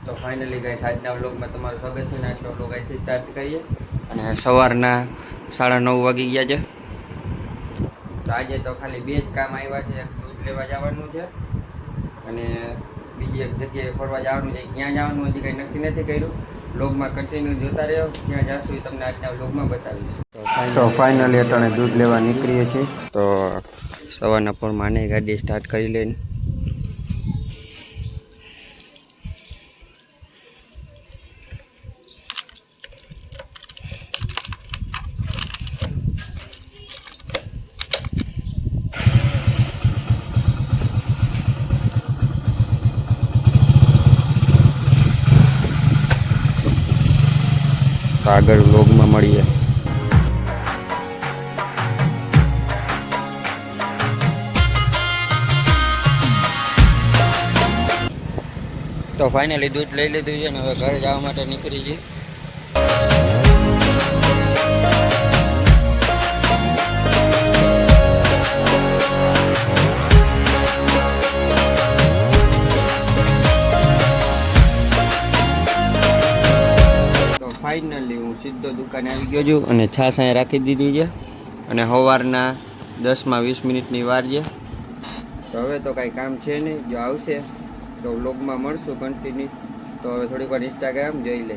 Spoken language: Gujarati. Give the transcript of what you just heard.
તો ફાઇનલી ગાઈસ આજના વ્લોગમાં તમારું સ્વાગત છે ને આજનો વ્લોગ અહીંથી સ્ટાર્ટ કરીએ અને સવારના 9:30 વાગી ગયા છે. તો આજે તો ખાલી બે જ કામ આવ્યા છે. એક દૂધ લેવા જવાનું છે અને બીજી એક જગ્યાએ ફરવા જવાનું છે. ક્યાં જવાનું હજી કંઈ નક્કી નથી કર્યું. વ્લોગમાં કન્ટિન્યુ જોતા રહ્યો. ક્યાં જશું એ તમને આજના વ્લોગમાં બતાવીશ. તો ફાઇનલી અટાણે દૂધ લેવા નીકળીએ છીએ. તો સવારના પોરમાં આને ગાડી સ્ટાર્ટ કરી લઈને આગળ વ્લોગમાં મળીએ. તો ફાઇનલી દૂધ લઈ લીધું છે ને હવે ઘરે જવા માટે નીકળી જઈએ. ફાઇનલી હું સીધો દુકાને આવી ગયો છું અને છાશ અહીંયા રાખી દીધી છે અને સવારના 10-20 મિનિટની વાર છે. તો હવે તો કાંઈ કામ છે નહીં. જો આવશે તો વ્લોગમાં મળશું કન્ટિન્યુ. તો હવે થોડીક વાર ઇન્સ્ટાગ્રામ જોઈ લે.